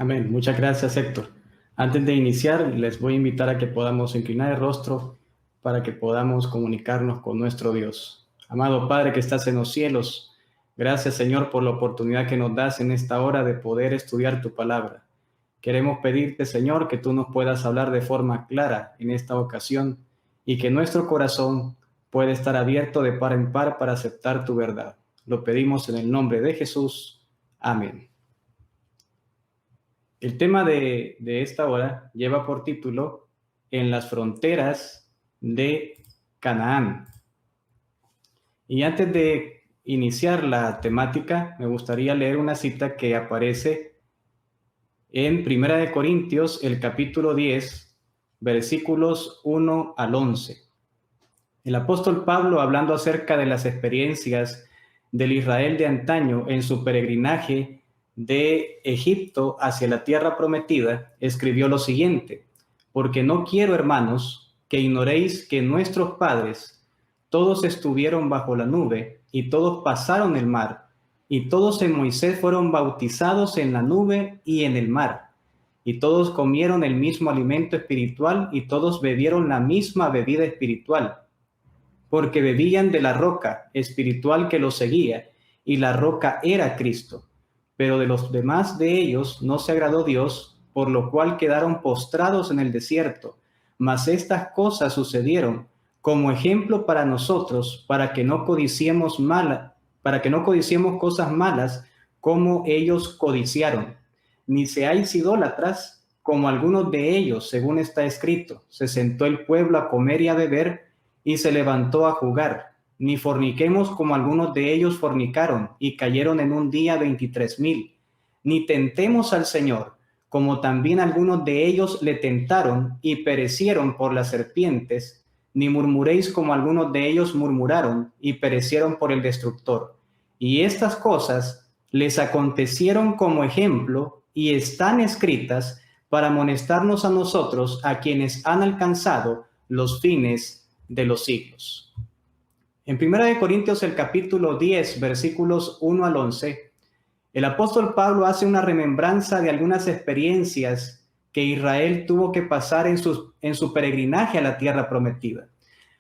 Amén. Muchas gracias, Héctor. Antes de iniciar, les voy a invitar a que podamos inclinar el rostro para que podamos comunicarnos con nuestro Dios. Amado Padre que estás en los cielos, gracias, Señor, por la oportunidad que nos das en esta hora de poder estudiar tu palabra. Queremos pedirte, Señor, que tú nos puedas hablar de forma clara en esta ocasión y que nuestro corazón pueda estar abierto de par en par para aceptar tu verdad. Lo pedimos en el nombre de Jesús. Amén. El tema de esta hora lleva por título En las fronteras de Canaán. Y antes de iniciar la temática, me gustaría leer una cita que aparece en Primera de Corintios, el capítulo 10, versículos 1 al 11. El apóstol Pablo, hablando acerca de las experiencias del Israel de antaño en su peregrinaje de Egipto hacia la tierra prometida, escribió lo siguiente: porque no quiero, hermanos, que ignoréis que nuestros padres todos estuvieron bajo la nube y todos pasaron el mar, y todos en Moisés fueron bautizados en la nube y en el mar, y todos comieron el mismo alimento espiritual y todos bebieron la misma bebida espiritual, porque bebían de la roca espiritual que los seguía, y la roca era Cristo. Pero de los demás de ellos no se agradó Dios, por lo cual quedaron postrados en el desierto. Mas estas cosas sucedieron como ejemplo para nosotros, para que no codiciemos cosas malas como ellos codiciaron. Ni seáis idólatras como algunos de ellos, según está escrito: se sentó el pueblo a comer y a beber, y se levantó a jugar. Ni forniquemos como algunos de ellos fornicaron, y cayeron en un día 23,000. Ni tentemos al Señor, como también algunos de ellos le tentaron, y perecieron por las serpientes. Ni murmuréis como algunos de ellos murmuraron, y perecieron por el destructor. Y estas cosas les acontecieron como ejemplo, y están escritas para amonestarnos a nosotros, a quienes han alcanzado los fines de los siglos. En 1 Corintios, el capítulo 10, versículos 1 al 11, el apóstol Pablo hace una remembranza de algunas experiencias que Israel tuvo que pasar en su peregrinaje a la tierra prometida.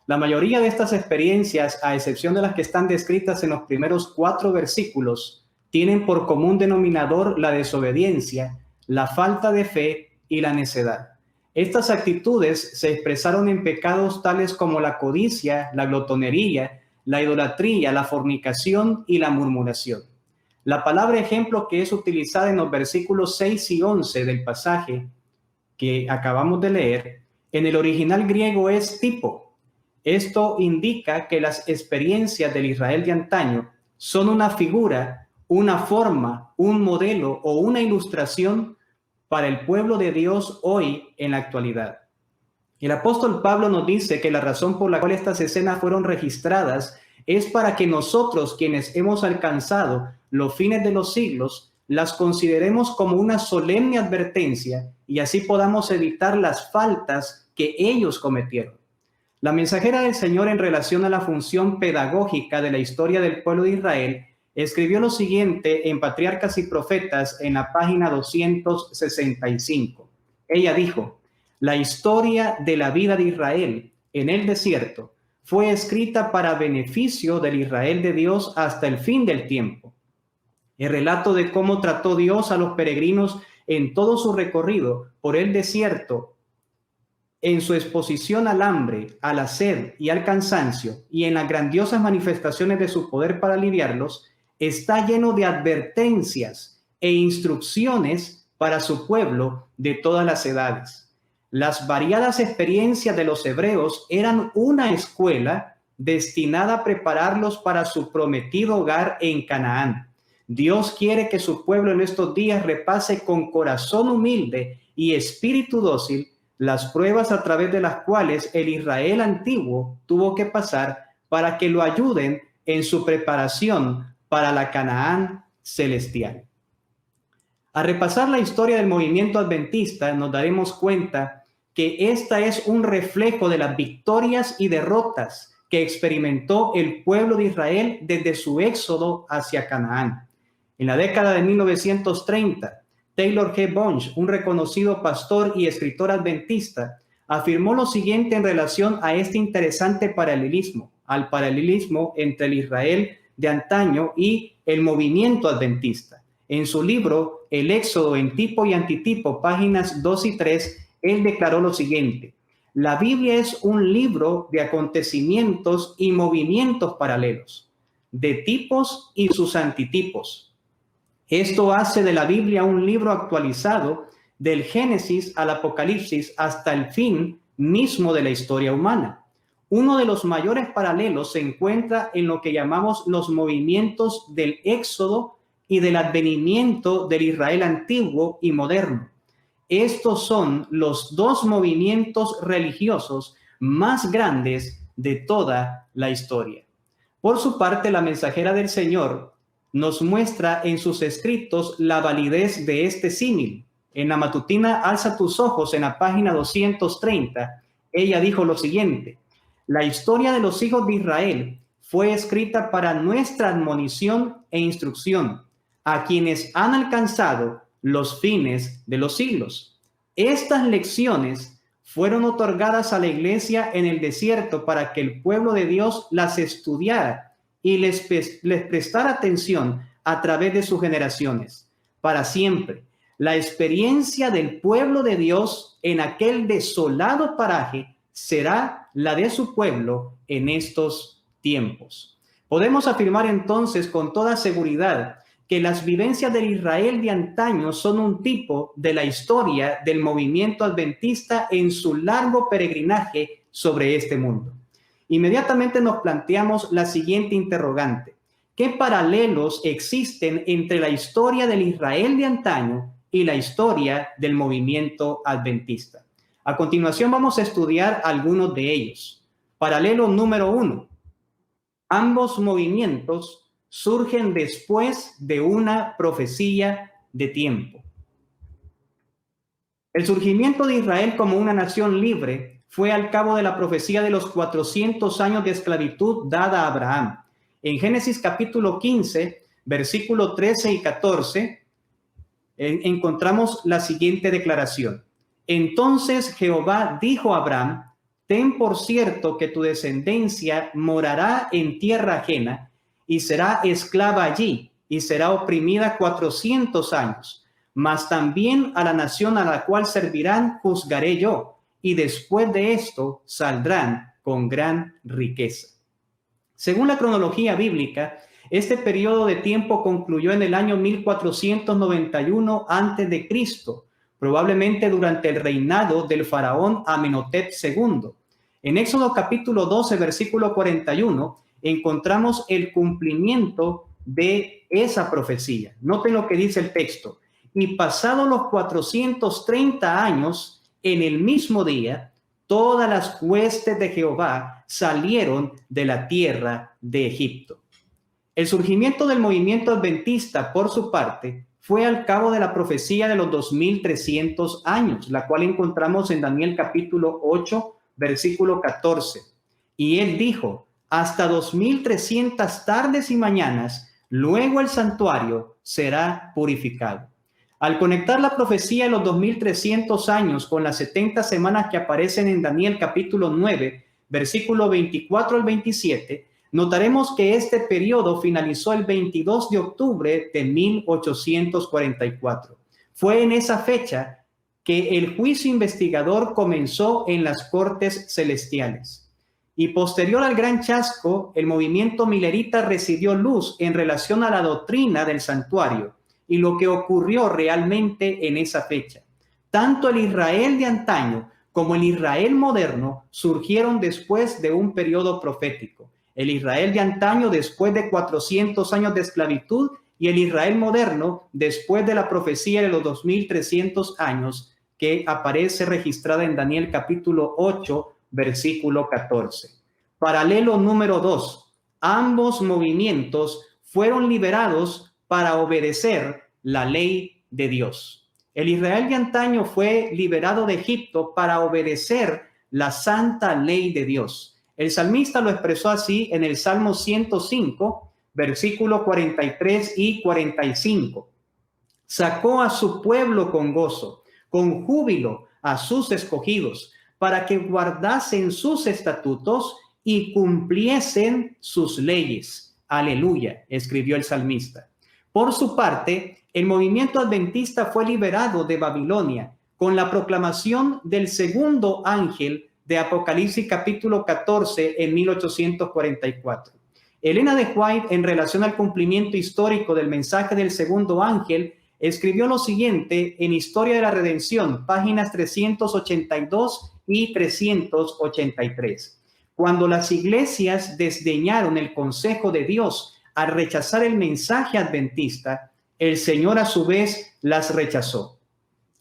La mayoría de estas experiencias, a excepción de las que están descritas en los primeros 4 versículos, tienen por común denominador la desobediencia, la falta de fe y la necedad. Estas actitudes se expresaron en pecados tales como la codicia, la glotonería, la idolatría, la fornicación y la murmuración. La palabra ejemplo que es utilizada en los versículos 6 y 11 del pasaje que acabamos de leer, en el original griego es tipo. Esto indica que las experiencias del Israel de antaño son una figura, una forma, un modelo o una ilustración para el pueblo de Dios hoy en la actualidad. El apóstol Pablo nos dice que la razón por la cual estas escenas fueron registradas es para que nosotros, quienes hemos alcanzado los fines de los siglos, las consideremos como una solemne advertencia y así podamos evitar las faltas que ellos cometieron. La mensajera del Señor, en relación a la función pedagógica de la historia del pueblo de Israel, escribió lo siguiente en Patriarcas y Profetas, en la página 265. Ella dijo: la historia de la vida de Israel en el desierto fue escrita para beneficio del Israel de Dios hasta el fin del tiempo. El relato de cómo trató Dios a los peregrinos en todo su recorrido por el desierto, en su exposición al hambre, a la sed y al cansancio, y en las grandiosas manifestaciones de su poder para aliviarlos, está lleno de advertencias e instrucciones para su pueblo de todas las edades. Las variadas experiencias de los hebreos eran una escuela destinada a prepararlos para su prometido hogar en Canaán. Dios quiere que su pueblo en estos días repase con corazón humilde y espíritu dócil las pruebas a través de las cuales el Israel antiguo tuvo que pasar para que lo ayuden en su preparación para la Canaán celestial. Al repasar la historia del movimiento adventista, nos daremos cuenta que esta es un reflejo de las victorias y derrotas que experimentó el pueblo de Israel desde su éxodo hacia Canaán. En la década de 1930, Taylor G. Bunch, un reconocido pastor y escritor adventista, afirmó lo siguiente en relación a este interesante paralelismo, al paralelismo entre el Israel de antaño y el movimiento adventista. En su libro, El Éxodo en tipo y antitipo, páginas 2 y 3, él declaró lo siguiente: la Biblia es un libro de acontecimientos y movimientos paralelos, de tipos y sus antitipos. Esto hace de la Biblia un libro actualizado del Génesis al Apocalipsis hasta el fin mismo de la historia humana. Uno de los mayores paralelos se encuentra en lo que llamamos los movimientos del Éxodo y del advenimiento del Israel antiguo y moderno. Estos son los dos movimientos religiosos más grandes de toda la historia. Por su parte, la mensajera del Señor nos muestra en sus escritos la validez de este símil. En la matutina Alza tus ojos, en la página 230, ella dijo lo siguiente: la historia de los hijos de Israel fue escrita para nuestra admonición e instrucción, a quienes han alcanzado los fines de los siglos. Estas lecciones fueron otorgadas a la iglesia en el desierto para que el pueblo de Dios las estudiara y les prestara atención a través de sus generaciones, para siempre. La experiencia del pueblo de Dios en aquel desolado paraje será la de su pueblo en estos tiempos. Podemos afirmar entonces con toda seguridad que las vivencias del Israel de antaño son un tipo de la historia del movimiento adventista en su largo peregrinaje sobre este mundo. Inmediatamente nos planteamos la siguiente interrogante: ¿qué paralelos existen entre la historia del Israel de antaño y la historia del movimiento adventista? A continuación vamos a estudiar algunos de ellos. Paralelo número 1. Ambos movimientos surgen después de una profecía de tiempo. El surgimiento de Israel como una nación libre fue al cabo de la profecía de los 400 años de esclavitud dada a Abraham. En Génesis capítulo 15, versículo 13 y 14, encontramos la siguiente declaración: entonces Jehová dijo a Abraham: ten por cierto que tu descendencia morará en tierra ajena y será esclava allí, y será oprimida 400 años. Mas también a la nación a la cual servirán juzgaré yo, y después de esto saldrán con gran riqueza. Según la cronología bíblica, este periodo de tiempo concluyó en el año 1491 a.C., probablemente durante el reinado del faraón Amenhotep II. En Éxodo capítulo 12, versículo 41, encontramos el cumplimiento de esa profecía. Noten lo que dice el texto: y pasados los 430 años, en el mismo día, todas las huestes de Jehová salieron de la tierra de Egipto. El surgimiento del movimiento adventista, por su parte, fue al cabo de la profecía de los 2300 años, la cual encontramos en Daniel capítulo 8, versículo 14. Y él dijo: hasta 2300 tardes y mañanas, luego el santuario será purificado. Al conectar la profecía de los 2300 años con las 70 semanas que aparecen en Daniel capítulo 9, versículo 24 al 27, notaremos que este periodo finalizó el 22 de octubre de 1844. Fue en esa fecha que el juicio investigador comenzó en las cortes celestiales. Y posterior al gran chasco, el movimiento milerita recibió luz en relación a la doctrina del santuario y lo que ocurrió realmente en esa fecha. Tanto el Israel de antaño como el Israel moderno surgieron después de un periodo profético. El Israel de antaño después de 400 años de esclavitud y el Israel moderno después de la profecía de los 2300 años que aparece registrada en Daniel capítulo 8, versículo 14. Paralelo número 2. Ambos movimientos fueron liberados para obedecer la ley de Dios. El Israel de antaño fue liberado de Egipto para obedecer la santa ley de Dios. El salmista lo expresó así en el Salmo 105, versículo 43 y 45. Sacó a su pueblo con gozo, con júbilo a sus escogidos, para que guardasen sus estatutos y cumpliesen sus leyes. Aleluya, escribió el salmista. Por su parte, el movimiento adventista fue liberado de Babilonia con la proclamación del segundo ángel de Apocalipsis capítulo 14 en 1844. Elena de White, en relación al cumplimiento histórico del mensaje del segundo ángel, escribió lo siguiente en Historia de la Redención, páginas 382 y 383. Cuando las iglesias desdeñaron el consejo de Dios al rechazar el mensaje adventista, el Señor a su vez las rechazó.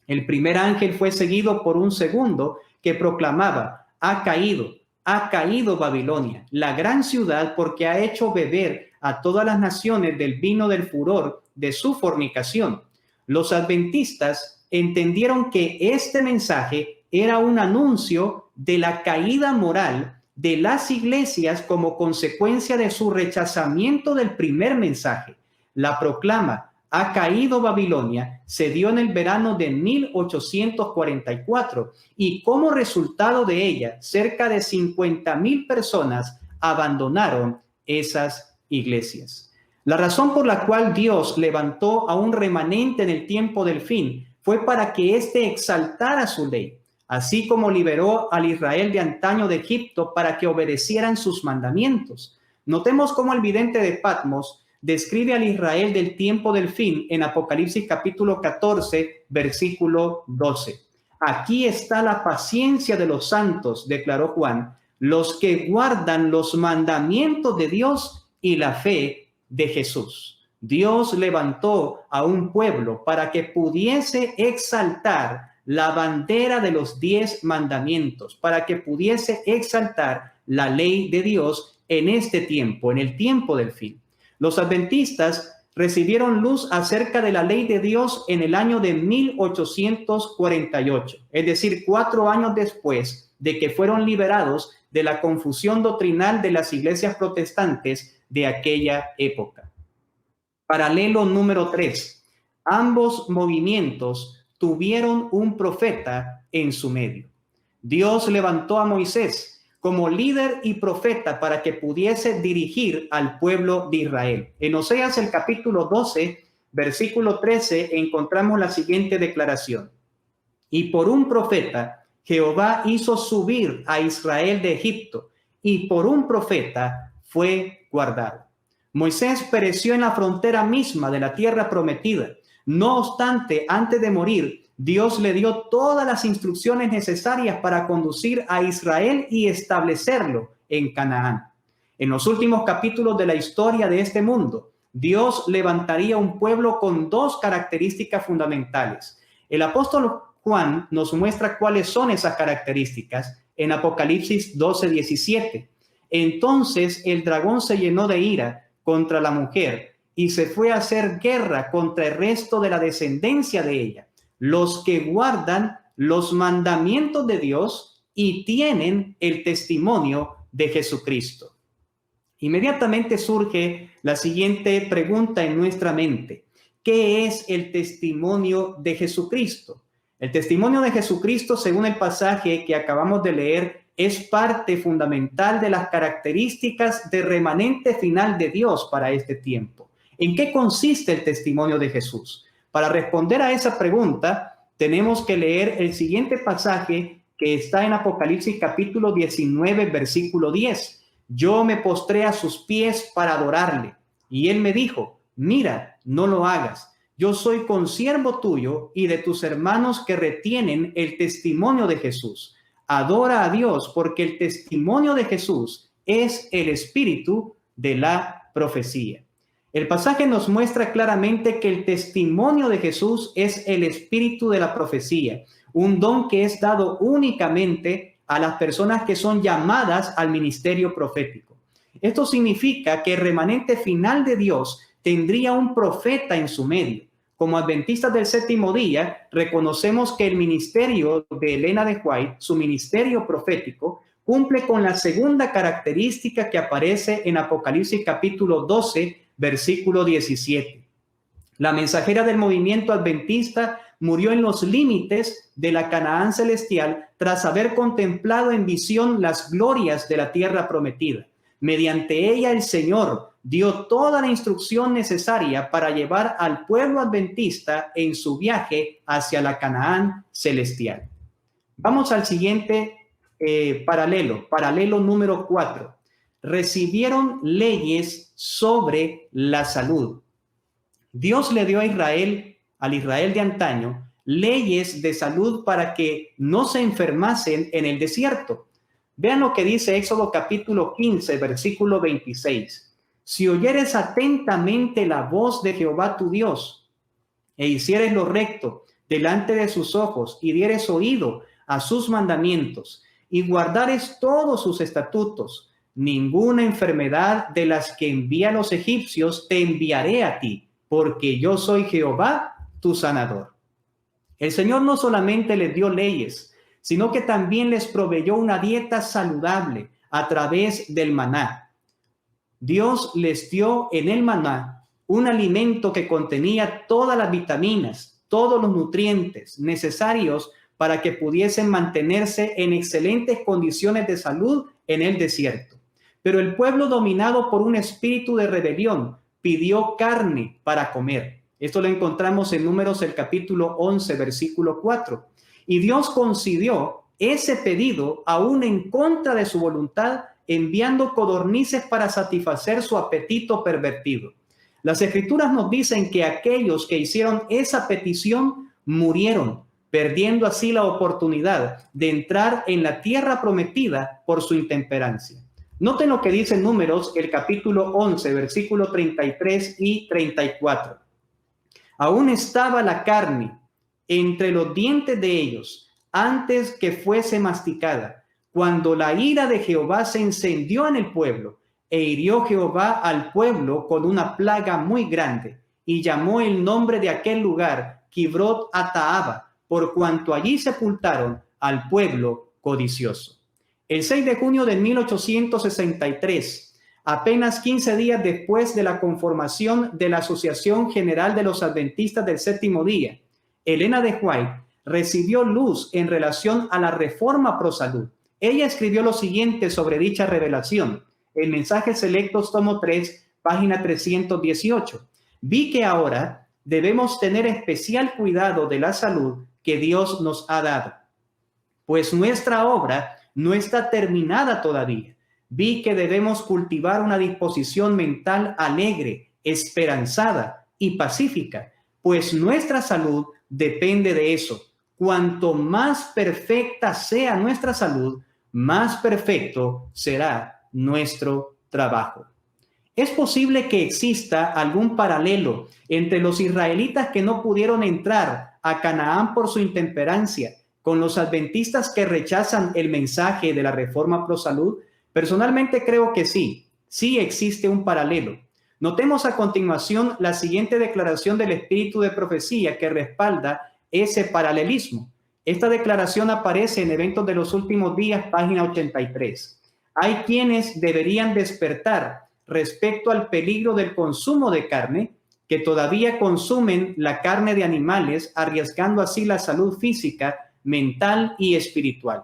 El primer ángel fue seguido por un segundo que proclamaba: ha caído Babilonia, la gran ciudad, porque ha hecho beber a todas las naciones del vino del furor de su fornicación. Los adventistas entendieron que este mensaje era un anuncio de la caída moral de las iglesias como consecuencia de su rechazamiento del primer mensaje. La proclama "ha caído Babilonia" se dio en el verano de 1844 y como resultado de ella, cerca de 50,000 personas abandonaron esas iglesias. La razón por la cual Dios levantó a un remanente en el tiempo del fin fue para que éste exaltara su ley, así como liberó al Israel de antaño de Egipto para que obedecieran sus mandamientos. Notemos cómo el vidente de Patmos describe al Israel del tiempo del fin en Apocalipsis capítulo 14, versículo 12. Aquí está la paciencia de los santos, declaró Juan, los que guardan los mandamientos de Dios y la fe de Jesús. Dios levantó a un pueblo para que pudiese exaltar la bandera de los 10 mandamientos, para que pudiese exaltar la ley de Dios en este tiempo, en el tiempo del fin. Los adventistas recibieron luz acerca de la ley de Dios en el año de 1848, es decir, 4 años después de que fueron liberados de la confusión doctrinal de las iglesias protestantes de aquella época. Paralelo número 3. Ambos movimientos tuvieron un profeta en su medio. Dios levantó a Moisés como líder y profeta para que pudiese dirigir al pueblo de Israel. En Oseas el capítulo 12, versículo 13, encontramos la siguiente declaración: y por un profeta Jehová hizo subir a Israel de Egipto, y por un profeta fue guardado. Moisés pereció en la frontera misma de la tierra prometida. No obstante, antes de morir, Dios le dio todas las instrucciones necesarias para conducir a Israel y establecerlo en Canaán. En los últimos capítulos de la historia de este mundo, Dios levantaría un pueblo con 2 características fundamentales. El apóstol Juan nos muestra cuáles son esas características en Apocalipsis 12:17. Entonces el dragón se llenó de ira contra la mujer y se fue a hacer guerra contra el resto de la descendencia de ella, los que guardan los mandamientos de Dios y tienen el testimonio de Jesucristo. Inmediatamente surge la siguiente pregunta en nuestra mente: ¿qué es el testimonio de Jesucristo? El testimonio de Jesucristo, según el pasaje que acabamos de leer, es parte fundamental de las características de remanente final de Dios para este tiempo. ¿En qué consiste el testimonio de Jesús? Para responder a esa pregunta, tenemos que leer el siguiente pasaje que está en Apocalipsis capítulo 19, versículo 10. Yo me postré a sus pies para adorarle, y él me dijo: mira, no lo hagas. Yo soy consiervo tuyo y de tus hermanos que retienen el testimonio de Jesús. Adora a Dios, porque el testimonio de Jesús es el espíritu de la profecía. El pasaje nos muestra claramente que el testimonio de Jesús es el espíritu de la profecía, un don que es dado únicamente a las personas que son llamadas al ministerio profético. Esto significa que el remanente final de Dios tendría un profeta en su medio. Como adventistas del séptimo día, reconocemos que el ministerio de Elena de White, su ministerio profético, cumple con la segunda característica que aparece en Apocalipsis capítulo 12, versículo 17. La mensajera del movimiento adventista murió en los límites de la Canaán celestial tras haber contemplado en visión las glorias de la tierra prometida. Mediante ella el Señor dio toda la instrucción necesaria para llevar al pueblo adventista en su viaje hacia la Canaán celestial. Vamos al siguiente paralelo número 4. Recibieron leyes sobre la salud. Dios le dio a Israel, al Israel de antaño, leyes de salud para que no se enfermasen en el desierto. Vean lo que dice Éxodo capítulo 15, versículo 26. Si oyeres atentamente la voz de Jehová tu Dios, e hicieres lo recto delante de sus ojos, y dieres oído a sus mandamientos, y guardares todos sus estatutos, ninguna enfermedad de las que envía a los egipcios te enviaré a ti, porque yo soy Jehová, tu sanador. El Señor no solamente les dio leyes, sino que también les proveyó una dieta saludable a través del maná. Dios les dio en el maná un alimento que contenía todas las vitaminas, todos los nutrientes necesarios para que pudiesen mantenerse en excelentes condiciones de salud en el desierto. Pero el pueblo, dominado por un espíritu de rebelión, pidió carne para comer. Esto lo encontramos en Números, el capítulo 11, versículo 4. Y Dios concedió ese pedido aún en contra de su voluntad, enviando codornices para satisfacer su apetito pervertido. Las Escrituras nos dicen que aquellos que hicieron esa petición murieron, perdiendo así la oportunidad de entrar en la tierra prometida por su intemperancia. Noten lo que dice Números, el capítulo 11, versículo 33 y 34. Aún estaba la carne entre los dientes de ellos antes que fuese masticada, cuando la ira de Jehová se encendió en el pueblo, e hirió Jehová al pueblo con una plaga muy grande, y llamó el nombre de aquel lugar Kibrot Ataaba, por cuanto allí sepultaron al pueblo codicioso. El 6 de junio de 1863, apenas 15 días después de la conformación de la Asociación General de los Adventistas del Séptimo Día, Elena de White recibió luz en relación a la reforma pro salud. Ella escribió lo siguiente sobre dicha revelación. El Mensajes Selectos, tomo 3, página 318. Vi que ahora debemos tener especial cuidado de la salud que Dios nos ha dado, pues nuestra obra no está terminada todavía. Vi que debemos cultivar una disposición mental alegre, esperanzada y pacífica, pues nuestra salud depende de eso. Cuanto más perfecta sea nuestra salud, más perfecto será nuestro trabajo. Es posible que exista algún paralelo entre los israelitas que no pudieron entrar a Canaán por su intemperancia con los adventistas que rechazan el mensaje de la reforma pro salud. Personalmente creo que sí existe un paralelo. Notemos a continuación la siguiente declaración del espíritu de profecía que respalda ese paralelismo. Esta declaración aparece en Eventos de los Últimos Días, página 83. Hay quienes deberían despertar respecto al peligro del consumo de carne, que todavía consumen la carne de animales, arriesgando así la salud física, mental y espiritual.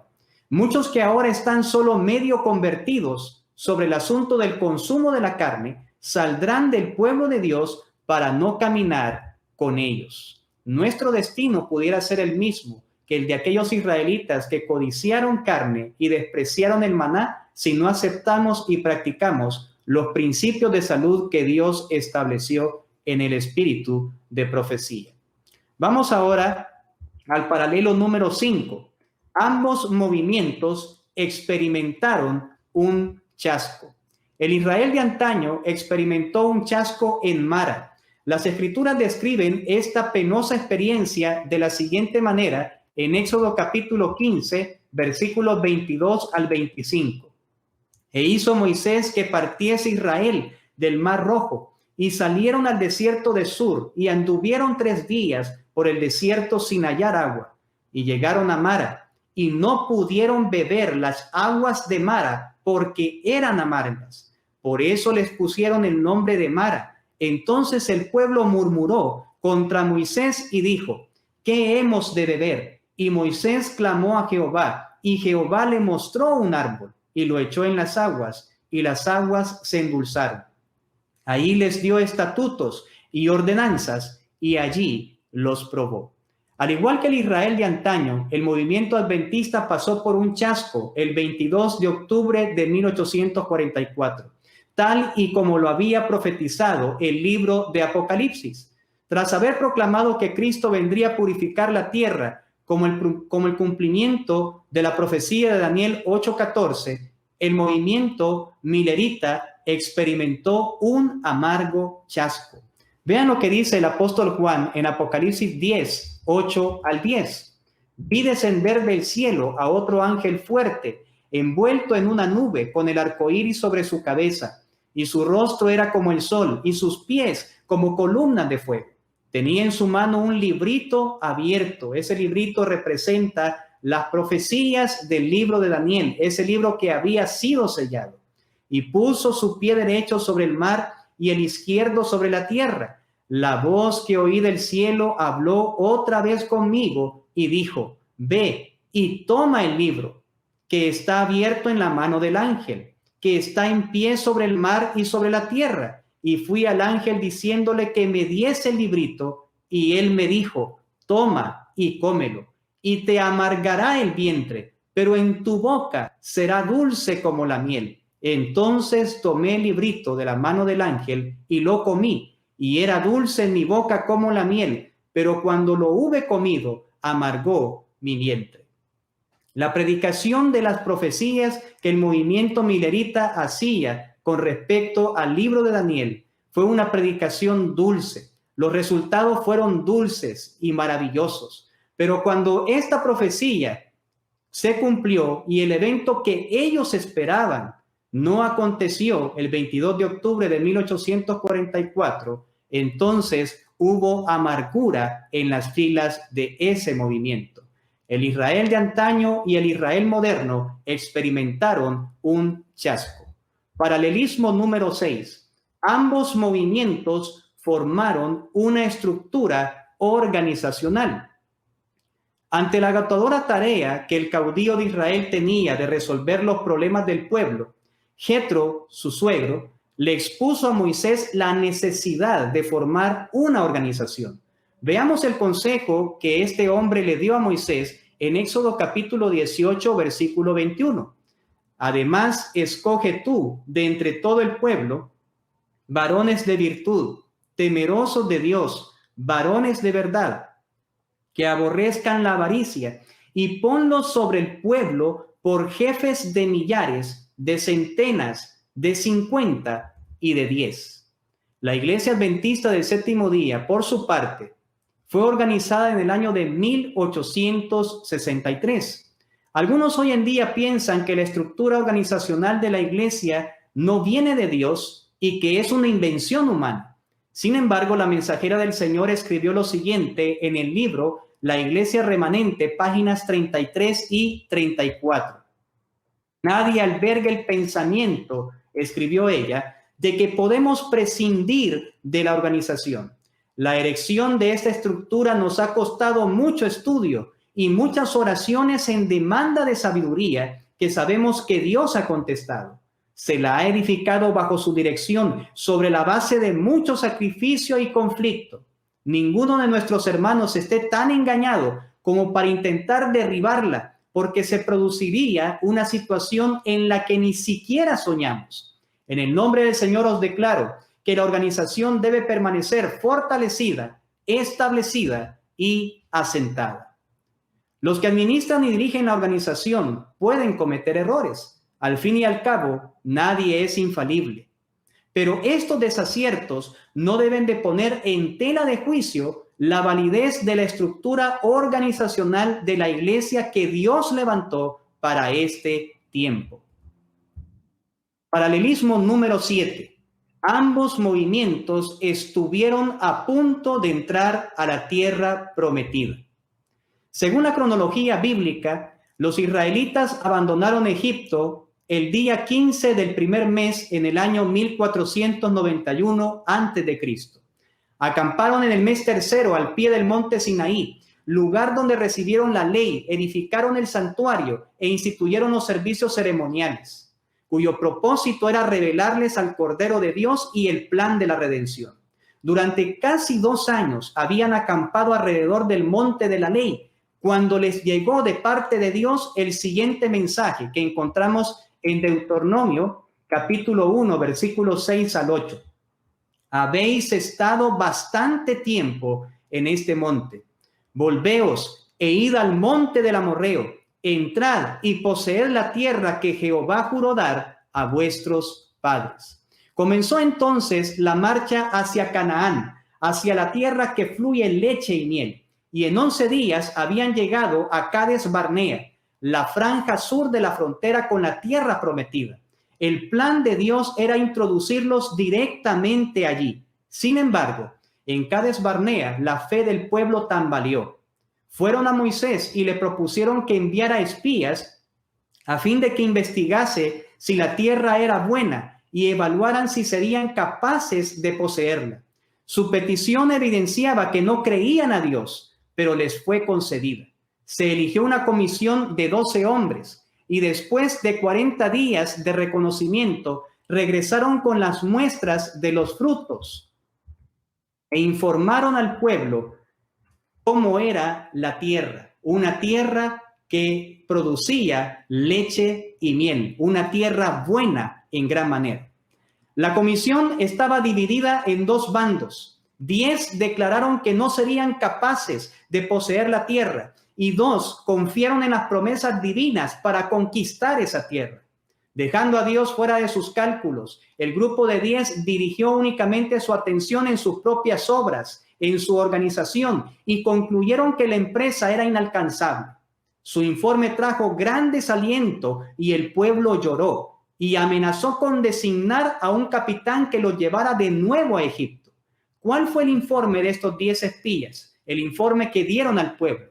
Muchos que ahora están solo medio convertidos sobre el asunto del consumo de la carne, saldrán del pueblo de Dios para no caminar con ellos. Nuestro destino pudiera ser el mismo que el de aquellos israelitas que codiciaron carne y despreciaron el maná si no aceptamos y practicamos los principios de salud que Dios estableció en el espíritu de profecía. Vamos ahora al paralelo número 5. Ambos movimientos experimentaron un chasco. El Israel de antaño experimentó un chasco en Mara. Las Escrituras describen esta penosa experiencia de la siguiente manera en Éxodo capítulo 15, versículos 22 al 25. E hizo Moisés que partiese Israel del Mar Rojo, y salieron al desierto de Sur, y anduvieron 3 días por el desierto sin hallar agua, y llegaron a Mara, y no pudieron beber las aguas de Mara, porque eran amargas. Por eso les pusieron el nombre de Mara, Entonces el pueblo murmuró contra Moisés y dijo: ¿qué hemos de beber? Y Moisés clamó a Jehová, y Jehová le mostró un árbol, y lo echó en las aguas, y las aguas se endulzaron. Ahí les dio estatutos y ordenanzas, y allí los probó. Al igual que el Israel de antaño, el movimiento adventista pasó por un chasco el 22 de octubre de 1844, tal y como lo había profetizado el libro de Apocalipsis. Tras haber proclamado que Cristo vendría a purificar la tierra como el cumplimiento de la profecía de Daniel 8:14, el movimiento milerita experimentó un amargo chasco. Vean lo que dice el apóstol Juan en Apocalipsis 10, 8 al 10. Vi descender del cielo a otro ángel fuerte, envuelto en una nube, con el arco iris sobre su cabeza, y su rostro era como el sol, y sus pies como columnas de fuego. Tenía en su mano un librito abierto. Ese librito representa las profecías del libro de Daniel, ese libro que había sido sellado. Y puso su pie derecho sobre el mar y el izquierdo sobre la tierra. La voz que oí del cielo habló otra vez conmigo y dijo: ve y toma el libro que está abierto en la mano del ángel, que está en pie sobre el mar y sobre la tierra. Y fui al ángel diciéndole que me diese el librito, y él me dijo: toma y cómelo, y te amargará el vientre, pero en tu boca será dulce como la miel. Entonces tomé el librito de la mano del ángel y lo comí, y era dulce en mi boca como la miel, pero cuando lo hube comido, amargó mi vientre. La predicación de las profecías que el movimiento milerita hacía con respecto al libro de Daniel fue una predicación dulce. Los resultados fueron dulces y maravillosos. Pero cuando esta profecía se cumplió y el evento que ellos esperaban no aconteció el 22 de octubre de 1844, entonces hubo amargura en las filas de ese movimiento. El Israel de antaño y el Israel moderno experimentaron un chasco. Paralelismo número 6. Ambos movimientos formaron una estructura organizacional. Ante la agotadora tarea que el caudillo de Israel tenía de resolver los problemas del pueblo, Jetro, su suegro, le expuso a Moisés la necesidad de formar una organización. Veamos el consejo que este hombre le dio a Moisés en Éxodo capítulo 18, versículo 21. Además, escoge tú de entre todo el pueblo varones de virtud, temerosos de Dios, varones de verdad, que aborrezcan la avaricia, y ponlos sobre el pueblo por jefes de millares, de centenas, de 50 y de 10. La Iglesia Adventista del Séptimo Día, por su parte, fue organizada en el año de 1863. Algunos hoy en día piensan que la estructura organizacional de la Iglesia no viene de Dios y que es una invención humana. Sin embargo, la mensajera del Señor escribió lo siguiente en el libro La Iglesia Remanente, páginas 33 y 34. Nadie alberga el pensamiento, escribió ella, de que podemos prescindir de la organización. La erección de esta estructura nos ha costado mucho estudio y muchas oraciones en demanda de sabiduría que sabemos que Dios ha contestado. Se la ha edificado bajo su dirección sobre la base de mucho sacrificio y conflicto. Ninguno de nuestros hermanos esté tan engañado como para intentar derribarla, porque se produciría una situación en la que ni siquiera soñamos. En el nombre del Señor os declaro que la organización debe permanecer fortalecida, establecida y asentada. Los que administran y dirigen la organización pueden cometer errores. Al fin y al cabo, nadie es infalible. Pero estos desaciertos no deben de poner en tela de juicio la validez de la estructura organizacional de la iglesia que Dios levantó para este tiempo. Paralelismo número 7. Ambos movimientos estuvieron a punto de entrar a la tierra prometida. Según la cronología bíblica, los israelitas abandonaron Egipto el día 15 del primer mes en el año 1491 a.C. Acamparon en el mes tercero al pie del monte Sinaí, lugar donde recibieron la ley, edificaron el santuario e instituyeron los servicios ceremoniales, cuyo propósito era revelarles al Cordero de Dios y el plan de la redención. Durante casi 2 años habían acampado alrededor del monte de la ley, cuando les llegó de parte de Dios el siguiente mensaje que encontramos en Deuteronomio, capítulo 1, versículos 6 al 8. Habéis estado bastante tiempo en este monte. Volveos e id al monte del Amorreo, entrad y poseed la tierra que Jehová juró dar a vuestros padres. Comenzó entonces la marcha hacia Canaán, hacia la tierra que fluye leche y miel, y en 11 días habían llegado a Cades Barnea, la franja sur de la frontera con la tierra prometida. El plan de Dios era introducirlos directamente allí. Sin embargo, en Cades Barnea la fe del pueblo tambaleó. Fueron a Moisés y le propusieron que enviara espías a fin de que investigase si la tierra era buena y evaluaran si serían capaces de poseerla. Su petición evidenciaba que no creían a Dios, pero les fue concedida. Se eligió una comisión de 12 hombres y después de 40 días de reconocimiento regresaron con las muestras de los frutos e informaron al pueblo cómo era la tierra, una tierra que producía leche y miel, una tierra buena en gran manera. La comisión estaba dividida en 2 bandos. 10 declararon que no serían capaces de poseer la tierra y 2 confiaron en las promesas divinas para conquistar esa tierra. Dejando a Dios fuera de sus cálculos, el grupo de 10 dirigió únicamente su atención en sus propias obras, en su organización, y concluyeron que la empresa era inalcanzable. Su informe trajo gran desaliento y el pueblo lloró y amenazó con designar a un capitán que los llevara de nuevo a Egipto. ¿Cuál fue el informe de estos 10 espías? El informe que dieron al pueblo.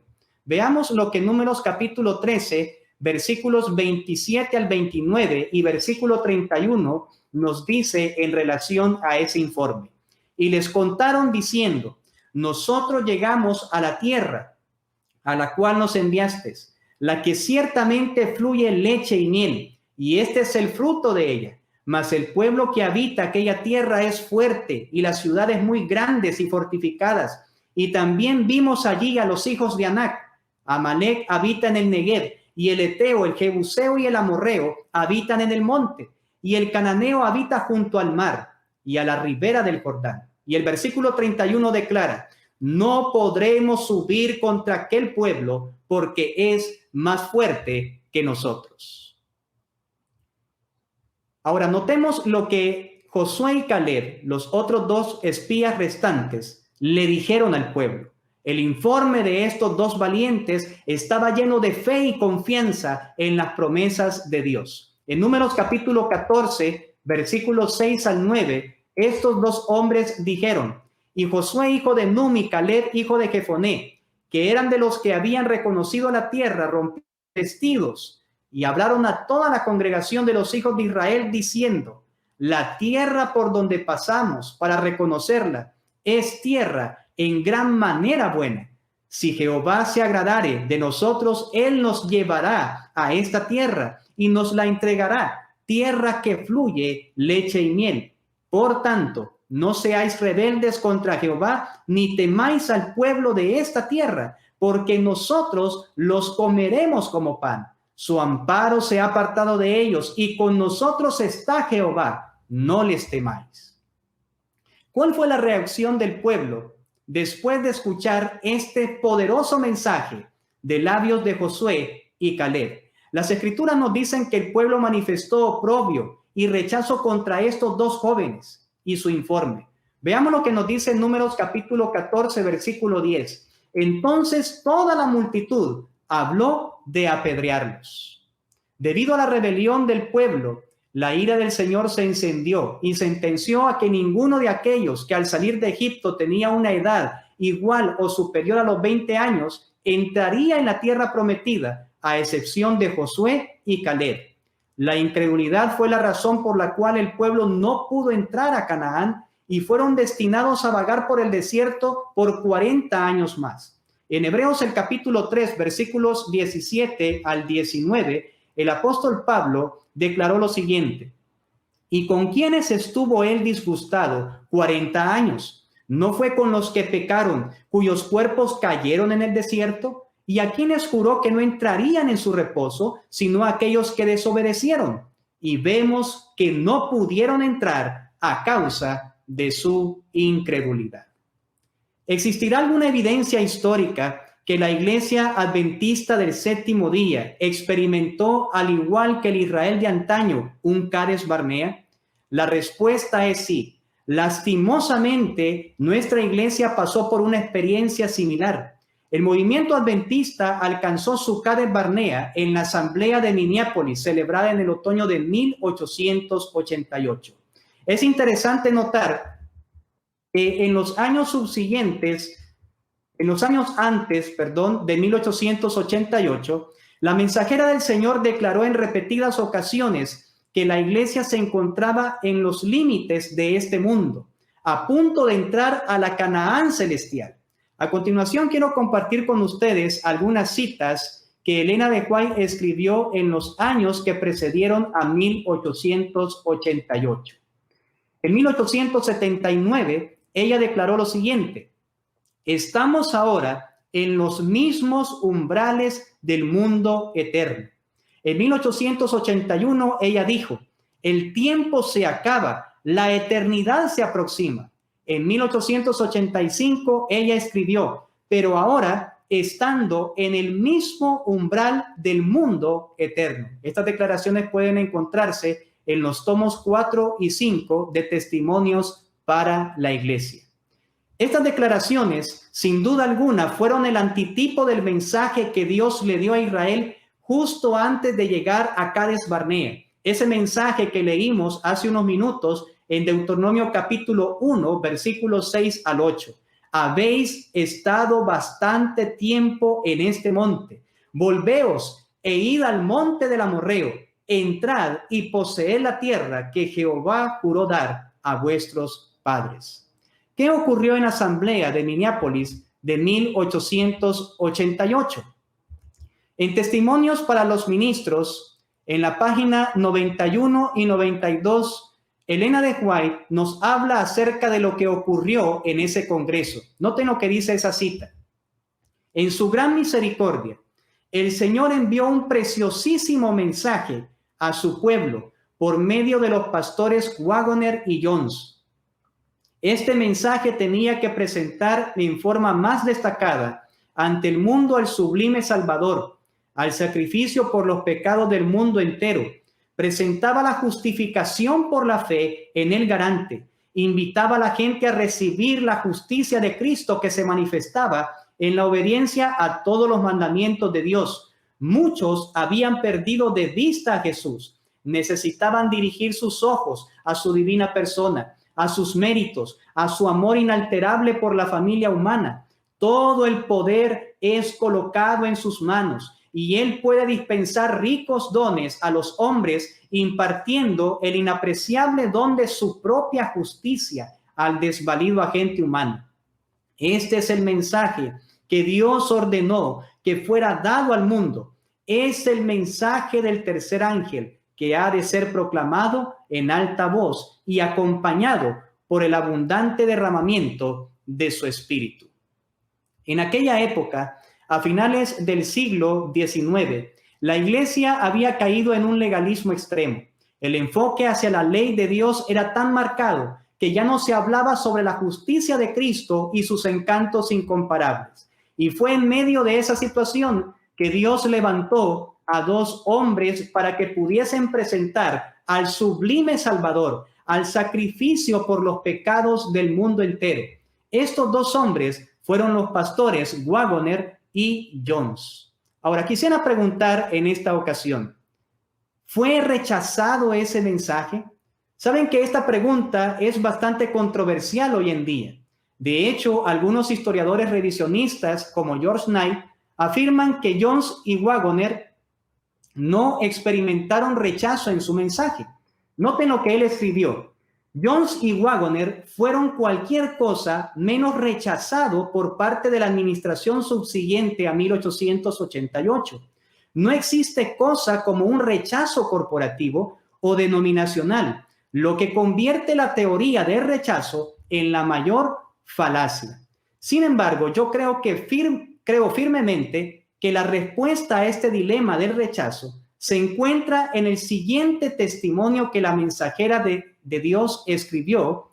Veamos lo que Números capítulo 13, versículos 27 al 29 y versículo 31 nos dice en relación a ese informe. Y les contaron diciendo: nosotros llegamos a la tierra a la cual nos enviaste, la que ciertamente fluye leche y miel, y este es el fruto de ella. Mas el pueblo que habita aquella tierra es fuerte, y las ciudades muy grandes y fortificadas. Y también vimos allí a los hijos de Anac. Amalec habita en el Negev, y el Eteo, el Jebuseo y el Amorreo habitan en el monte, y el Cananeo habita junto al mar y a la ribera del Jordán. Y el versículo 31 declara: no podremos subir contra aquel pueblo porque es más fuerte que nosotros. Ahora notemos lo que Josué y Caleb, los otros 2 espías restantes, le dijeron al pueblo. El informe de estos 2 valientes estaba lleno de fe y confianza en las promesas de Dios. En Números capítulo 14, versículos 6 al 9, estos 2 hombres dijeron: y Josué, hijo de Num, y Caleb, hijo de Jefoné, que eran de los que habían reconocido la tierra, rompieron vestidos y hablaron a toda la congregación de los hijos de Israel diciendo: la tierra por donde pasamos para reconocerla es tierra en gran manera buena. Si Jehová se agradare de nosotros, él nos llevará a esta tierra y nos la entregará, tierra que fluye leche y miel. Por tanto, no seáis rebeldes contra Jehová, ni temáis al pueblo de esta tierra, porque nosotros los comeremos como pan. Su amparo se ha apartado de ellos, y con nosotros está Jehová. No les temáis. ¿Cuál fue la reacción del pueblo después de escuchar este poderoso mensaje de labios de Josué y Caleb? Las escrituras nos dicen que el pueblo manifestó oprobio y rechazo contra estos 2 jóvenes y su informe. Veamos lo que nos dice en Números capítulo 14, versículo 10. Entonces toda la multitud habló de apedrearlos. Debido a la rebelión del pueblo, la ira del Señor se encendió y sentenció a que ninguno de aquellos que al salir de Egipto tenía una edad igual o superior a los 20 años entraría en la tierra prometida, a excepción de Josué y Caleb. La incredulidad fue la razón por la cual el pueblo no pudo entrar a Canaán y fueron destinados a vagar por el desierto por 40 años más. En Hebreos el capítulo 3, versículos 17 al 19, el apóstol Pablo declaró lo siguiente: ¿y con quiénes estuvo él disgustado 40 años? ¿No fue con los que pecaron, cuyos cuerpos cayeron en el desierto? ¿Y a quienes juró que no entrarían en su reposo, sino a aquellos que desobedecieron? Y vemos que no pudieron entrar a causa de su incredulidad. ¿Existirá alguna evidencia histórica que la Iglesia Adventista del Séptimo Día experimentó, al igual que el Israel de antaño, un Cades Barnea? La respuesta es sí. Lastimosamente, nuestra iglesia pasó por una experiencia similar. El movimiento adventista alcanzó su Cades Barnea en la asamblea de Minneapolis, celebrada en el otoño de 1888. Es interesante notar que en los años antes de 1888, la mensajera del Señor declaró en repetidas ocasiones que la iglesia se encontraba en los límites de este mundo, a punto de entrar a la Canaán celestial. A continuación, quiero compartir con ustedes algunas citas que Elena de White escribió en los años que precedieron a 1888. En 1879, ella declaró lo siguiente: estamos ahora en los mismos umbrales del mundo eterno. En 1881, ella dijo: el tiempo se acaba, la eternidad se aproxima. En 1885, ella escribió: pero ahora estando en el mismo umbral del mundo eterno. Estas declaraciones pueden encontrarse en los tomos 4 y 5 de Testimonios para la Iglesia. Estas declaraciones, sin duda alguna, fueron el antitipo del mensaje que Dios le dio a Israel justo antes de llegar a Cades Barnea. Ese mensaje que leímos hace unos minutos en Deuteronomio capítulo 1, versículos 6 al 8. Habéis estado bastante tiempo en este monte. Volveos e id al monte del Amorreo. Entrad y poseed la tierra que Jehová juró dar a vuestros padres. ¿Qué ocurrió en la asamblea de Minneapolis de 1888? En Testimonios para los Ministros, en la página 91 y 92, Elena de White nos habla acerca de lo que ocurrió en ese congreso. Noten lo que dice esa cita. En su gran misericordia, el Señor envió un preciosísimo mensaje a su pueblo por medio de los pastores Waggoner y Jones. Este mensaje tenía que presentar en forma más destacada ante el mundo al sublime Salvador, al sacrificio por los pecados del mundo entero. Presentaba la justificación por la fe en el garante. Invitaba a la gente a recibir la justicia de Cristo que se manifestaba en la obediencia a todos los mandamientos de Dios. Muchos habían perdido de vista a Jesús. Necesitaban dirigir sus ojos a su divina persona, a sus méritos, a su amor inalterable por la familia humana. Todo el poder es colocado en sus manos y Él puede dispensar ricos dones a los hombres, impartiendo el inapreciable don de su propia justicia al desvalido agente humano. Este es el mensaje que Dios ordenó que fuera dado al mundo. Es el mensaje del tercer ángel que ha de ser proclamado en alta voz y acompañado por el abundante derramamiento de su espíritu. En aquella época, a finales del siglo XIX, la iglesia había caído en un legalismo extremo. El enfoque hacia la ley de Dios era tan marcado que ya no se hablaba sobre la justicia de Cristo y sus encantos incomparables. Y fue en medio de esa situación que Dios levantó a dos hombres para que pudiesen presentar al sublime Salvador, al sacrificio por los pecados del mundo entero. Estos dos hombres fueron los pastores Waggoner y Jones. Ahora, quisiera preguntar en esta ocasión, ¿fue rechazado ese mensaje? Saben que esta pregunta es bastante controversial hoy en día. De hecho, algunos historiadores revisionistas como George Knight afirman que Jones y Waggoner no experimentaron rechazo en su mensaje. Noten lo que él escribió. Jones y Wagoner fueron cualquier cosa menos rechazado por parte de la administración subsiguiente a 1888. No existe cosa como un rechazo corporativo o denominacional, lo que convierte la teoría del rechazo en la mayor falacia. Sin embargo, yo creo firmemente que la respuesta a este dilema del rechazo se encuentra en el siguiente testimonio que la mensajera de Dios escribió,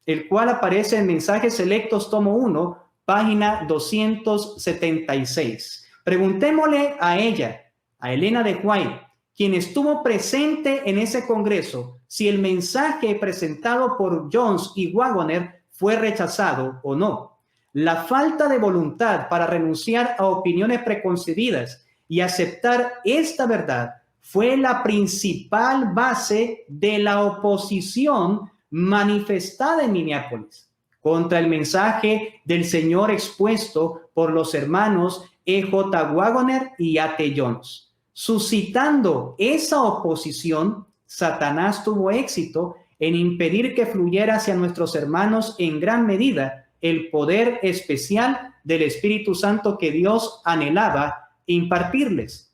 el cual aparece en Mensajes Selectos, tomo 1, página 276. Preguntémosle a ella, a Elena de White, quien estuvo presente en ese congreso, si el mensaje presentado por Jones y Wagoner fue rechazado o no. La falta de voluntad para renunciar a opiniones preconcebidas y aceptar esta verdad fue la principal base de la oposición manifestada en Minneapolis contra el mensaje del Señor expuesto por los hermanos E.J. Wagoner y A.T. Jones. Suscitando esa oposición, Satanás tuvo éxito en impedir que fluyera hacia nuestros hermanos en gran medida el poder especial del Espíritu Santo que Dios anhelaba impartirles.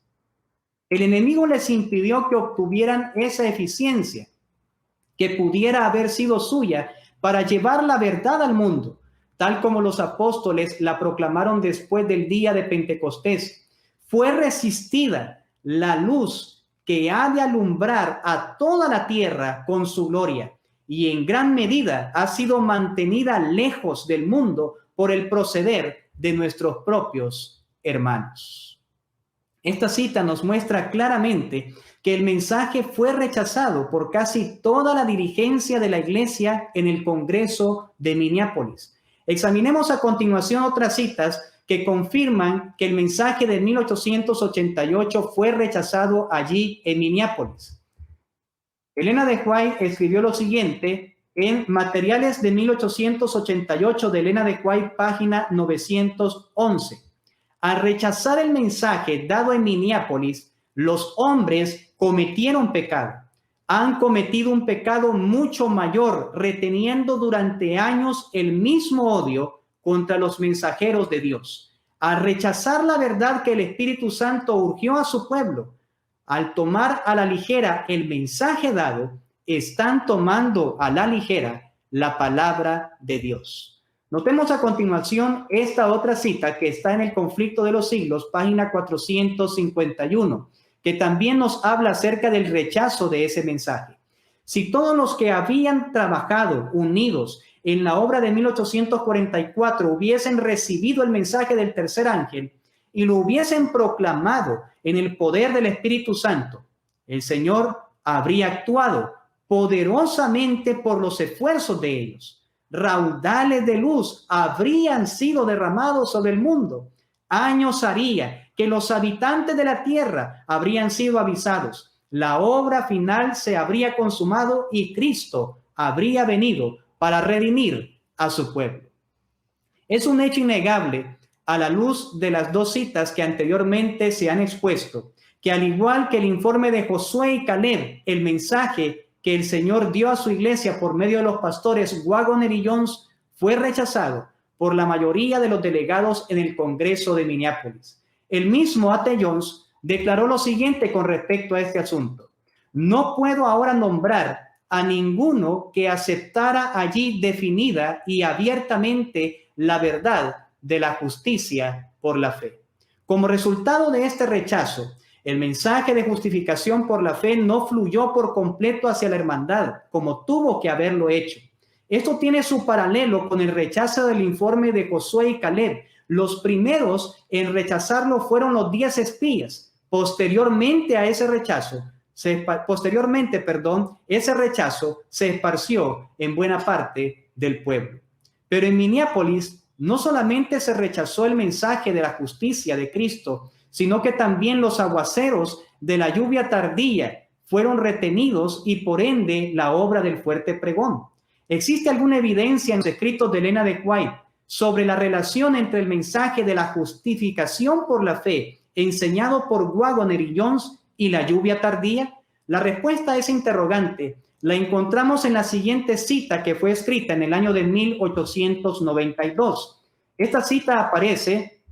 El enemigo les impidió que obtuvieran esa eficiencia que pudiera haber sido suya para llevar la verdad al mundo, tal como los apóstoles la proclamaron después del día de Pentecostés. Fue resistida la luz que ha de alumbrar a toda la tierra con su gloria, y en gran medida ha sido mantenida lejos del mundo por el proceder de nuestros propios hermanos. Esta cita nos muestra claramente que el mensaje fue rechazado por casi toda la dirigencia de la iglesia en el Congreso de Minneapolis. Examinemos a continuación otras citas que confirman que el mensaje de 1888 fue rechazado allí en Minneapolis. Elena de White escribió lo siguiente en Materiales de 1888 de Elena de White, página 911. Al rechazar el mensaje dado en Minneapolis, los hombres cometieron pecado. Han cometido un pecado mucho mayor, reteniendo durante años el mismo odio contra los mensajeros de Dios. Al rechazar la verdad que el Espíritu Santo urgió a su pueblo, al tomar a la ligera el mensaje dado, están tomando a la ligera la palabra de Dios. Notemos a continuación esta otra cita que está en el Conflicto de los Siglos, página 451, que también nos habla acerca del rechazo de ese mensaje. Si todos los que habían trabajado unidos en la obra de 1844 hubiesen recibido el mensaje del tercer ángel y lo hubiesen proclamado en el poder del Espíritu Santo, el Señor habría actuado poderosamente por los esfuerzos de ellos. Raudales de luz habrían sido derramados sobre el mundo. Años haría que los habitantes de la tierra habrían sido avisados. La obra final se habría consumado y Cristo habría venido para redimir a su pueblo. Es un hecho innegable, a la luz de las dos citas que anteriormente se han expuesto, que al igual que el informe de Josué y Caleb, el mensaje que el Señor dio a su iglesia por medio de los pastores Wagoner y Jones fue rechazado por la mayoría de los delegados en el Congreso de Minneapolis. El mismo A.T. Jones declaró lo siguiente con respecto a este asunto: no puedo ahora nombrar a ninguno que aceptara allí definida y abiertamente la verdad de la justicia por la fe. Como resultado de este rechazo, el mensaje de justificación por la fe no fluyó por completo hacia la hermandad, como tuvo que haberlo hecho. Esto tiene su paralelo con el rechazo del informe de Josué y Caleb. Los primeros en rechazarlo fueron los 10 espías. Posteriormente, ese rechazo se esparció en buena parte del pueblo. Pero en Minneapolis no solamente se rechazó el mensaje de la justicia de Cristo, sino que también los aguaceros de la lluvia tardía fueron retenidos y por ende la obra del fuerte pregón. ¿Existe alguna evidencia en los escritos de Elena de White sobre la relación entre el mensaje de la justificación por la fe enseñado por Waggoner y Jones, y la lluvia tardía? La respuesta a ese interrogante la encontramos en la siguiente cita, que fue escrita en el año de 1892. Esta cita aparece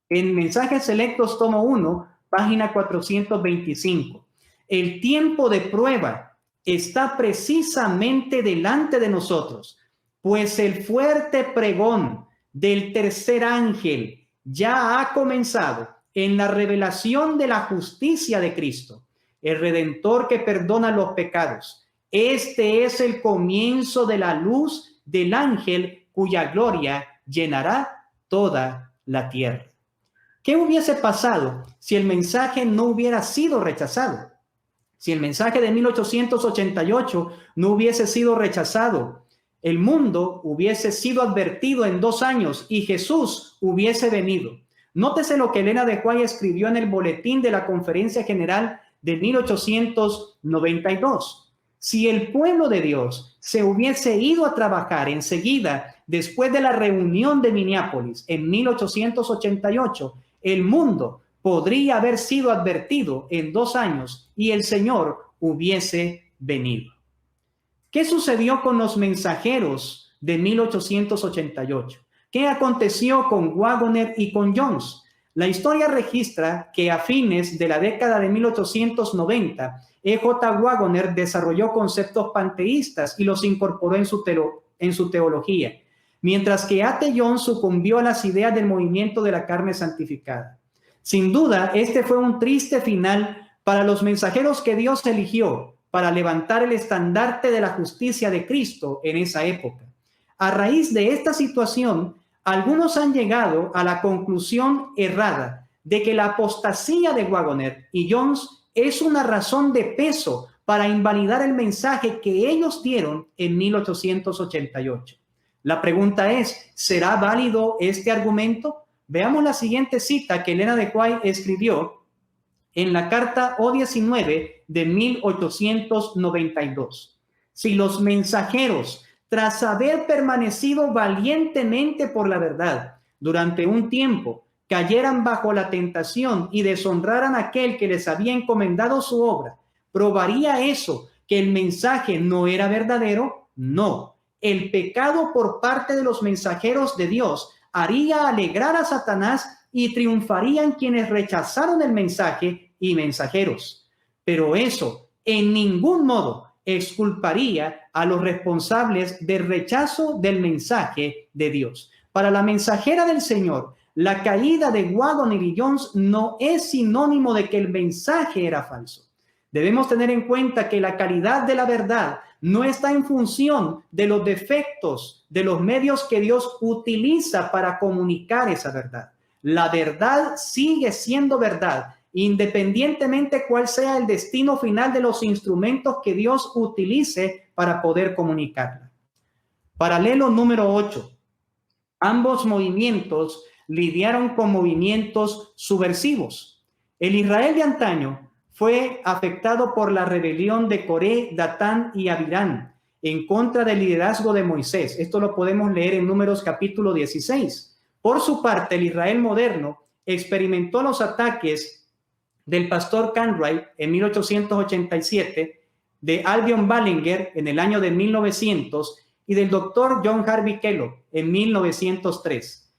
en Mensajes Selectos, tomo 1, página 425. El tiempo de prueba está precisamente delante de nosotros, pues el fuerte pregón del tercer ángel ya ha comenzado en la revelación de la justicia de Cristo, el Redentor que perdona los pecados. Este es el comienzo de la luz del ángel cuya gloria llenará toda la tierra. ¿Qué hubiese pasado si el mensaje no hubiera sido rechazado? Si el mensaje de 1888 no hubiese sido rechazado, el mundo hubiese sido advertido en 2 años y Jesús hubiese venido. Nótese lo que Elena de White escribió en el boletín de la Conferencia General de 1892. Si el pueblo de Dios se hubiese ido a trabajar enseguida después de la reunión de Minneapolis en 1888, el mundo podría haber sido advertido en 2 años y el Señor hubiese venido. ¿Qué sucedió con los mensajeros de 1888? ¿Qué aconteció con Waggoner y con Jones? La historia registra que a fines de la década de 1890, E.J. Waggoner desarrolló conceptos panteístas y los incorporó en su teología, mientras que A.T. Jones sucumbió a las ideas del movimiento de la carne santificada. Sin duda, este fue un triste final para los mensajeros que Dios eligió para levantar el estandarte de la justicia de Cristo en esa época. A raíz de esta situación, algunos han llegado a la conclusión errada de que la apostasía de Waggoner y Jones es una razón de peso para invalidar el mensaje que ellos dieron en 1888. La pregunta es, ¿será válido este argumento? Veamos la siguiente cita que Elena de White escribió en la carta O19 de 1892. Si los mensajeros, tras haber permanecido valientemente por la verdad durante un tiempo, cayeran bajo la tentación y deshonraran a aquel que les había encomendado su obra, ¿probaría eso que el mensaje no era verdadero? No. El pecado por parte de los mensajeros de Dios haría alegrar a Satanás y triunfarían quienes rechazaron el mensaje y mensajeros. Pero eso en ningún modo exculparía a los responsables del rechazo del mensaje de Dios. Para la mensajera del Señor, la caída de Waggoner y Jones no es sinónimo de que el mensaje era falso. Debemos tener en cuenta que la calidad de la verdad no está en función de los defectos de los medios que Dios utiliza para comunicar esa verdad. La verdad sigue siendo verdad, independientemente cuál sea el destino final de los instrumentos que Dios utilice para poder comunicarla. Paralelo número 8. Ambos movimientos lidiaron con movimientos subversivos. El Israel de antaño fue afectado por la rebelión de Coré, Datán y Abirán en contra del liderazgo de Moisés. Esto lo podemos leer en Números capítulo 16. Por su parte, el Israel moderno experimentó los ataques del pastor Cartwright en 1887, de Albion Ballinger en el año de 1900 y del doctor John Harvey Kellogg en 1903.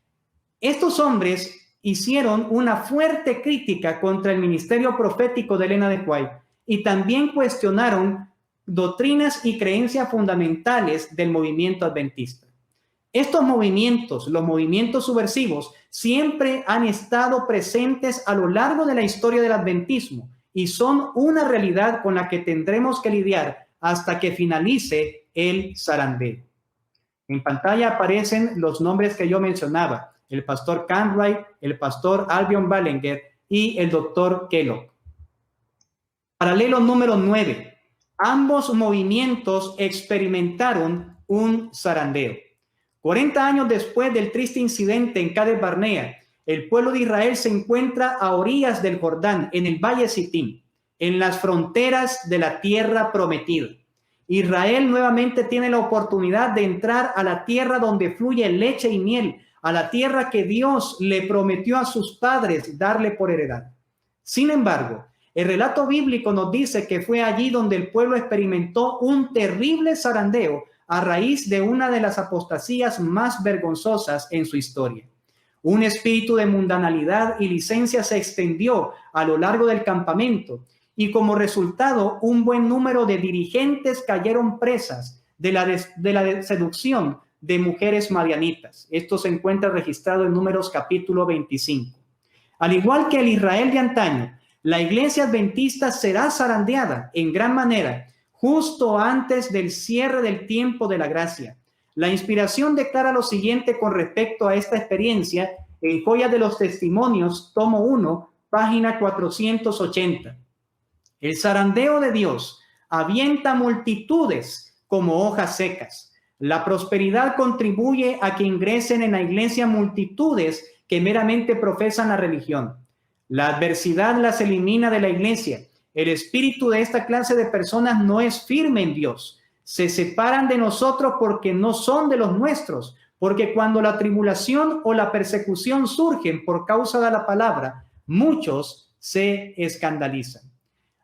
Estos hombres hicieron una fuerte crítica contra el ministerio profético de Elena de White y también cuestionaron doctrinas y creencias fundamentales del movimiento adventista. Estos movimientos, los movimientos subversivos, siempre han estado presentes a lo largo de la historia del adventismo y son una realidad con la que tendremos que lidiar hasta que finalice el zarandeo. En pantalla aparecen los nombres que yo mencionaba: el pastor Cartwright, el pastor Albion Ballinger y el doctor Kellogg. Paralelo número 9. Ambos movimientos experimentaron un zarandeo. 40 años después del triste incidente en Cades Barnea, el pueblo de Israel se encuentra a orillas del Jordán, en el valle Sittim, en las fronteras de la tierra prometida. Israel nuevamente tiene la oportunidad de entrar a la tierra donde fluye leche y miel, a la tierra que Dios le prometió a sus padres darle por heredad. Sin embargo, el relato bíblico nos dice que fue allí donde el pueblo experimentó un terrible zarandeo a raíz de una de las apostasías más vergonzosas en su historia. Un espíritu de mundanalidad y licencia se extendió a lo largo del campamento y como resultado un buen número de dirigentes cayeron presas de la seducción de mujeres madianitas. Esto se encuentra registrado en Números capítulo 25. Al igual que el Israel de antaño, la iglesia adventista será zarandeada en gran manera justo antes del cierre del tiempo de la gracia. La inspiración declara lo siguiente con respecto a esta experiencia en Joya de los Testimonios, tomo 1, página 480. El zarandeo de Dios avienta multitudes como hojas secas. La prosperidad contribuye a que ingresen en la iglesia multitudes que meramente profesan la religión. La adversidad las elimina de la iglesia. El espíritu de esta clase de personas no es firme en Dios. Se separan de nosotros porque no son de los nuestros, porque cuando la tribulación o la persecución surgen por causa de la palabra, muchos se escandalizan.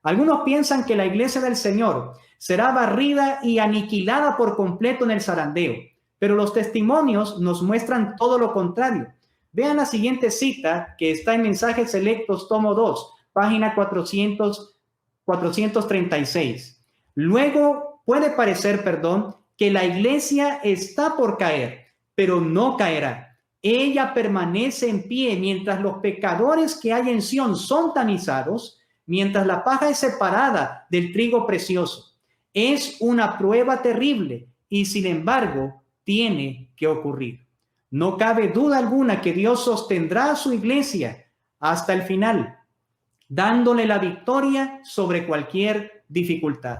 Algunos piensan que la iglesia del Señor será barrida y aniquilada por completo en el zarandeo, pero los testimonios nos muestran todo lo contrario. Vean la siguiente cita que está en Mensajes Selectos, tomo 2, página 436. Luego puede parecer, que la iglesia está por caer, pero no caerá. Ella permanece en pie mientras los pecadores que hay en Sión son tamizados, mientras la paja es separada del trigo precioso. Es una prueba terrible y sin embargo tiene que ocurrir. No cabe duda alguna que Dios sostendrá a su iglesia hasta el final, dándole la victoria sobre cualquier dificultad.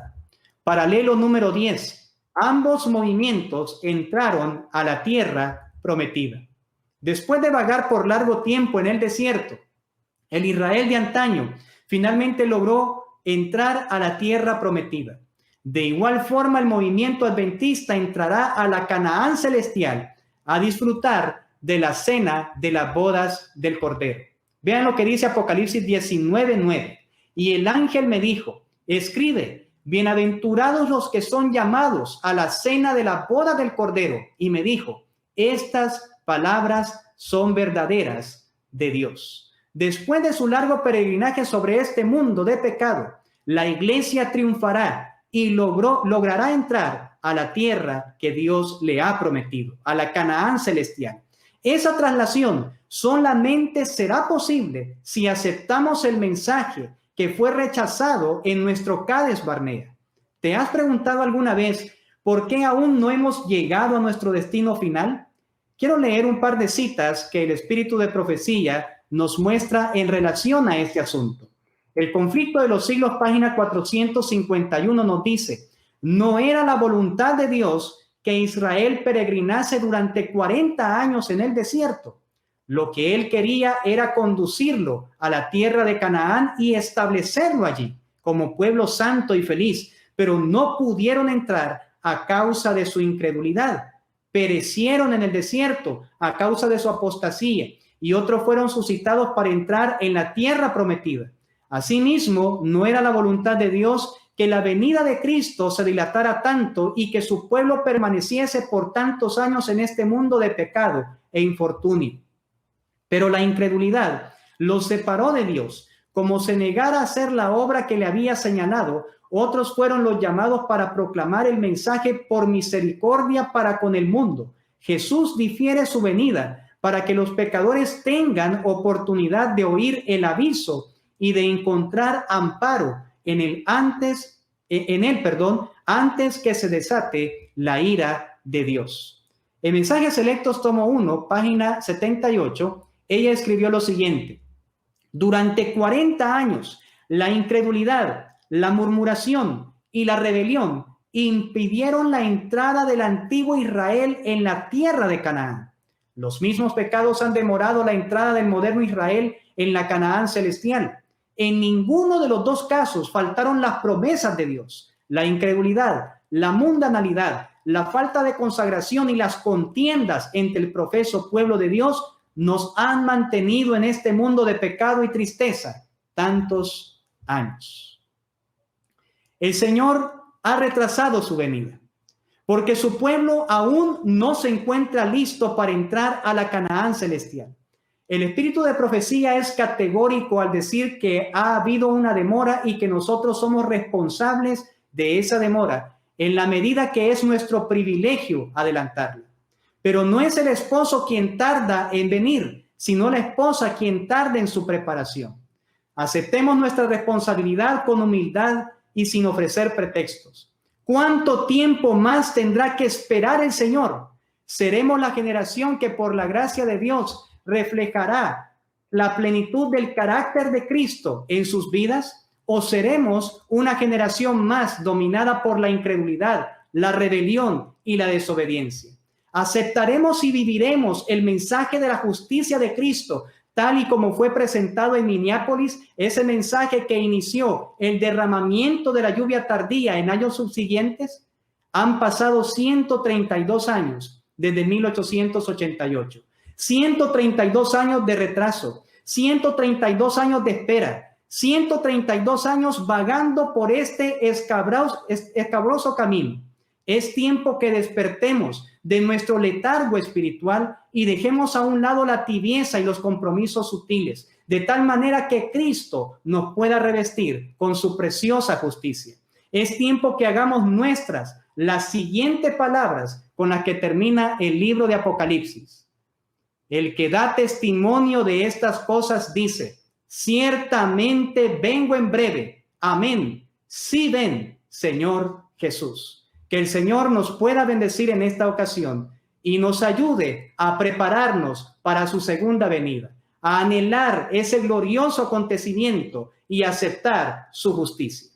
Paralelo número 10. Ambos movimientos entraron a la tierra prometida. Después de vagar por largo tiempo en el desierto, el Israel de antaño finalmente logró entrar a la tierra prometida. De igual forma, el movimiento adventista entrará a la Canaán celestial a disfrutar de la cena de las bodas del Cordero. Vean lo que dice Apocalipsis 19:9. Y el ángel me dijo, escribe, bienaventurados los que son llamados a la cena de la boda del Cordero. Y me dijo, estas palabras son verdaderas de Dios. Después de su largo peregrinaje sobre este mundo de pecado, la iglesia triunfará y logrará entrar a la tierra que Dios le ha prometido, a la Canaán celestial. Esa traslación solamente será posible si aceptamos el mensaje que fue rechazado en nuestro Cades Barnea. ¿Te has preguntado alguna vez por qué aún no hemos llegado a nuestro destino final? Quiero leer un par de citas que el espíritu de profecía nos muestra en relación a este asunto. El conflicto de los siglos, página 451, nos dice, no era la voluntad de Dios que Israel peregrinase durante 40 años en el desierto. Lo que él quería era conducirlo a la tierra de Canaán y establecerlo allí como pueblo santo y feliz, pero no pudieron entrar a causa de su incredulidad. Perecieron en el desierto a causa de su apostasía y otros fueron suscitados para entrar en la tierra prometida. Asimismo, no era la voluntad de Dios que la venida de Cristo se dilatara tanto y que su pueblo permaneciese por tantos años en este mundo de pecado e infortunio. Pero la incredulidad los separó de Dios. Como se negara a hacer la obra que le había señalado, otros fueron los llamados para proclamar el mensaje por misericordia para con el mundo. Jesús difiere su venida para que los pecadores tengan oportunidad de oír el aviso y de encontrar amparo en él antes que se desate la ira de Dios. En Mensajes Selectos, tomo 1, página 78, ella escribió lo siguiente: durante 40 años, la incredulidad, la murmuración y la rebelión impidieron la entrada del antiguo Israel en la tierra de Canaán. Los mismos pecados han demorado la entrada del moderno Israel en la Canaán celestial. En ninguno de los dos casos faltaron las promesas de Dios. La incredulidad, la mundanalidad, la falta de consagración y las contiendas entre el profeso pueblo de Dios nos han mantenido en este mundo de pecado y tristeza tantos años. El Señor ha retrasado su venida, porque su pueblo aún no se encuentra listo para entrar a la Canaán celestial. El espíritu de profecía es categórico al decir que ha habido una demora y que nosotros somos responsables de esa demora en la medida que es nuestro privilegio adelantarla. Pero no es el esposo quien tarda en venir, sino la esposa quien tarda en su preparación. Aceptemos nuestra responsabilidad con humildad y sin ofrecer pretextos. ¿Cuánto tiempo más tendrá que esperar el Señor? ¿Seremos la generación que por la gracia de Dios reflejará la plenitud del carácter de Cristo en sus vidas? ¿O seremos una generación más dominada por la incredulidad, la rebelión y la desobediencia? ¿Aceptaremos y viviremos el mensaje de la justicia de Cristo tal y como fue presentado en Minneapolis, ese mensaje que inició el derramamiento de la lluvia tardía en años subsiguientes? Han pasado 132 años desde 1888. 132 años de retraso, 132 años de espera, 132 años vagando por este escabroso camino. Es tiempo que despertemos de nuestro letargo espiritual y dejemos a un lado la tibieza y los compromisos sutiles, de tal manera que Cristo nos pueda revestir con su preciosa justicia. Es tiempo que hagamos nuestras las siguientes palabras con las que termina el libro de Apocalipsis. El que da testimonio de estas cosas dice: ciertamente vengo en breve. Amén. Sí, ven, Señor Jesús. Que el Señor nos pueda bendecir en esta ocasión y nos ayude a prepararnos para su segunda venida, a anhelar ese glorioso acontecimiento y aceptar su justicia.